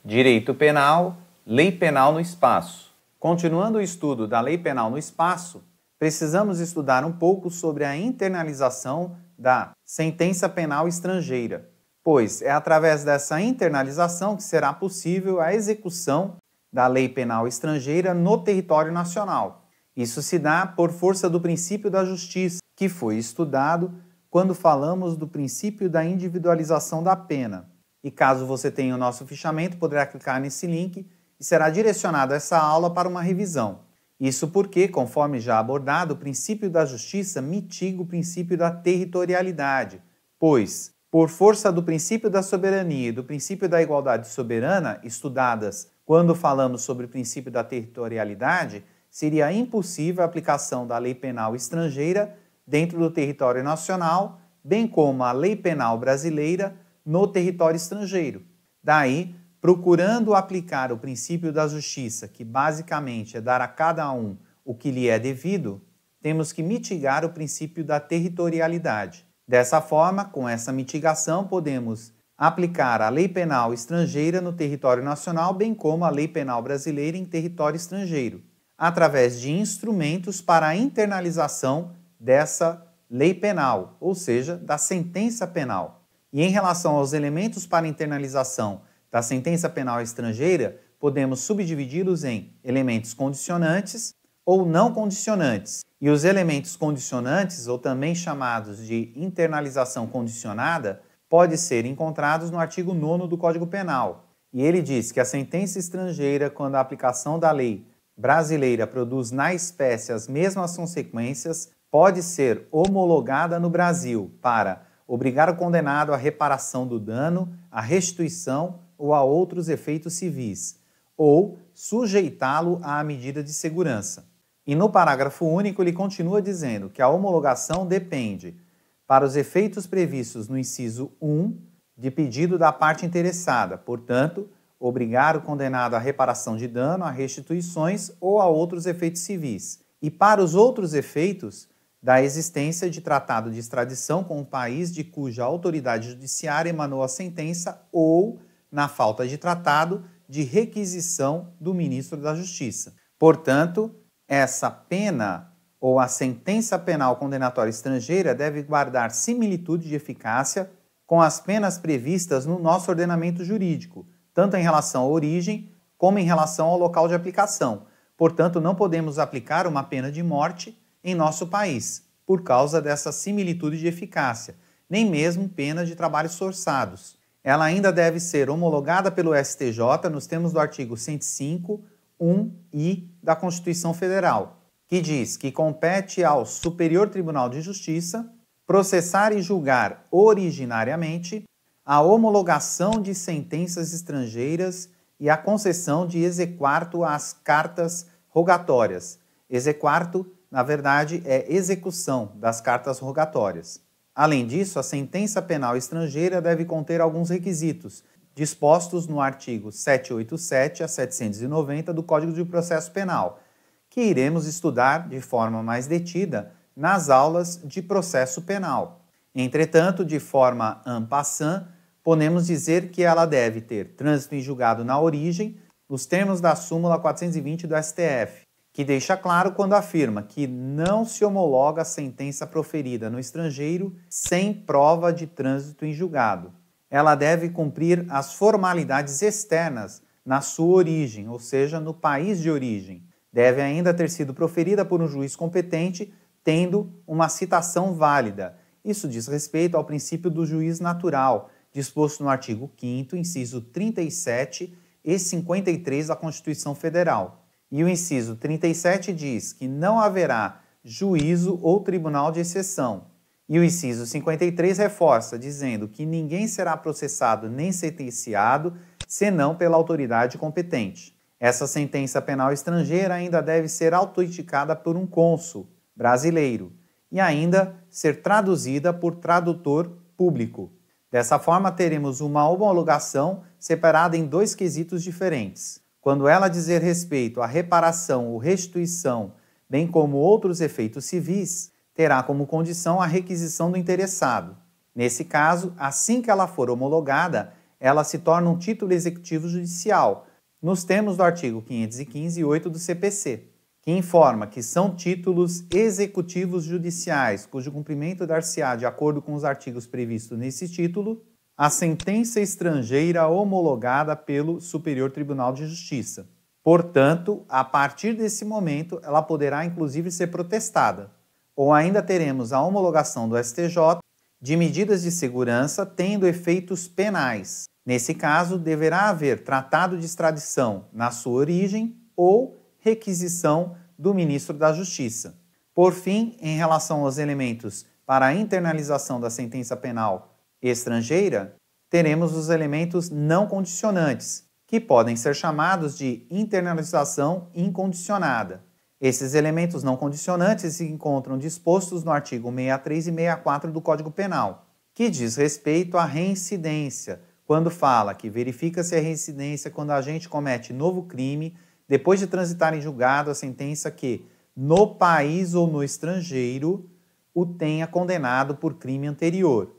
Direito Penal, Lei Penal no Espaço. Continuando o estudo da Lei Penal no Espaço, precisamos estudar um pouco sobre a internalização da sentença penal estrangeira, pois é através dessa internalização que será possível a execução da lei penal estrangeira no território nacional. Isso se dá por força do princípio da justiça, que foi estudado quando falamos do princípio da individualização da pena. E caso você tenha o nosso fichamento, poderá clicar nesse link e será direcionado essa aula para uma revisão. Isso porque, conforme já abordado, o princípio da justiça mitiga o princípio da territorialidade, pois, por força do princípio da soberania e do princípio da igualdade soberana, estudadas quando falamos sobre o princípio da territorialidade, seria impossível a aplicação da lei penal estrangeira dentro do território nacional, bem como a lei penal brasileira no território estrangeiro. Daí, procurando aplicar o princípio da justiça, que basicamente é dar a cada um o que lhe é devido, temos que mitigar o princípio da territorialidade. Dessa forma, com essa mitigação, podemos aplicar a lei penal estrangeira no território nacional, bem como a lei penal brasileira em território estrangeiro, através de instrumentos para a internalização dessa lei penal, ou seja, da sentença penal. E em relação aos elementos para internalização da sentença penal estrangeira, podemos subdividi-los em elementos condicionantes ou não condicionantes. E os elementos condicionantes, ou também chamados de internalização condicionada, podem ser encontrados no artigo 9º do Código Penal. E ele diz que a sentença estrangeira, quando a aplicação da lei brasileira produz na espécie as mesmas consequências, pode ser homologada no Brasil para obrigar o condenado à reparação do dano, à restituição ou a outros efeitos civis, ou sujeitá-lo à medida de segurança. E no parágrafo único ele continua dizendo que a homologação depende, para os efeitos previstos no inciso 1, de pedido da parte interessada, portanto, obrigar o condenado à reparação de dano, a restituições ou a outros efeitos civis. E para os outros efeitos, da existência de tratado de extradição com o país de cuja autoridade judiciária emanou a sentença ou, na falta de tratado, de requisição do ministro da Justiça. Portanto, essa pena ou a sentença penal condenatória estrangeira deve guardar similitude de eficácia com as penas previstas no nosso ordenamento jurídico, tanto em relação à origem como em relação ao local de aplicação. Portanto, não podemos aplicar uma pena de morte em nosso país, por causa dessa similitude de eficácia, nem mesmo pena de trabalhos forçados. Ela ainda deve ser homologada pelo STJ nos termos do artigo 105, 1I da Constituição Federal, que diz que compete ao Superior Tribunal de Justiça processar e julgar originariamente a homologação de sentenças estrangeiras e a concessão de exequatur às cartas rogatórias. Exequatur, na verdade, é execução das cartas rogatórias. Além disso, a sentença penal estrangeira deve conter alguns requisitos, dispostos no artigo 787 a 790 do Código de Processo Penal, que iremos estudar de forma mais detida nas aulas de processo penal. Entretanto, de forma en passant, podemos dizer que ela deve ter trânsito em julgado na origem, nos termos da súmula 420 do STF, que deixa claro quando afirma que não se homologa a sentença proferida no estrangeiro sem prova de trânsito em julgado. Ela deve cumprir as formalidades externas na sua origem, ou seja, no país de origem. Deve ainda ter sido proferida por um juiz competente, tendo uma citação válida. Isso diz respeito ao princípio do juiz natural, disposto no artigo 5º, inciso 37 e 53 da Constituição Federal. E o inciso 37 diz que não haverá juízo ou tribunal de exceção. E o inciso 53 reforça, dizendo que ninguém será processado nem sentenciado senão pela autoridade competente. Essa sentença penal estrangeira ainda deve ser autenticada por um cônsul brasileiro e ainda ser traduzida por tradutor público. Dessa forma, teremos uma homologação separada em dois quesitos diferentes. Quando ela dizer respeito à reparação ou restituição, bem como outros efeitos civis, terá como condição a requisição do interessado. Nesse caso, assim que ela for homologada, ela se torna um título executivo judicial, nos termos do artigo 515-8 do CPC, que informa que são títulos executivos judiciais, cujo cumprimento dar-se-á de acordo com os artigos previstos nesse título, a sentença estrangeira homologada pelo Superior Tribunal de Justiça. Portanto, a partir desse momento, ela poderá inclusive ser protestada. Ou ainda teremos a homologação do STJ de medidas de segurança tendo efeitos penais. Nesse caso, deverá haver tratado de extradição na sua origem ou requisição do ministro da Justiça. Por fim, em relação aos elementos para a internalização da sentença penal estrangeira, teremos os elementos não condicionantes, que podem ser chamados de internalização incondicionada. Esses elementos não condicionantes se encontram dispostos no artigo 63 e 64 do Código Penal, que diz respeito à reincidência, quando fala que verifica-se a reincidência quando a agente comete novo crime depois de transitar em julgado a sentença que, no país ou no estrangeiro, o tenha condenado por crime anterior.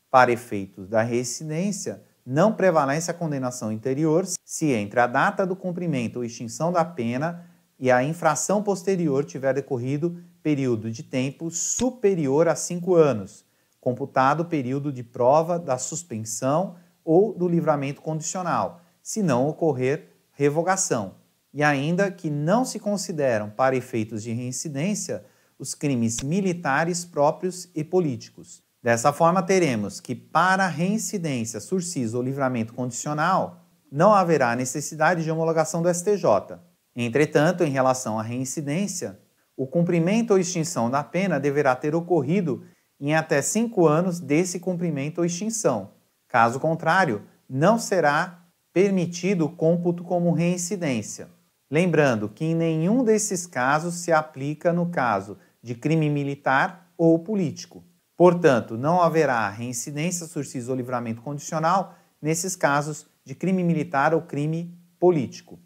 Para efeitos da reincidência, não prevalece a condenação anterior se entre a data do cumprimento ou extinção da pena e a infração posterior tiver decorrido período de tempo superior a 5 anos, computado o período de prova da suspensão ou do livramento condicional, se não ocorrer revogação, e ainda que não se consideram, para efeitos de reincidência, os crimes militares próprios e políticos. Dessa forma, teremos que, para reincidência, sursis ou livramento condicional, não haverá necessidade de homologação do STJ. Entretanto, em relação à reincidência, o cumprimento ou extinção da pena deverá ter ocorrido em até 5 anos desse cumprimento ou extinção. Caso contrário, não será permitido o cômputo como reincidência. Lembrando que em nenhum desses casos se aplica no caso de crime militar ou político. Portanto, não haverá reincidência, sursis ou livramento condicional nesses casos de crime militar ou crime político.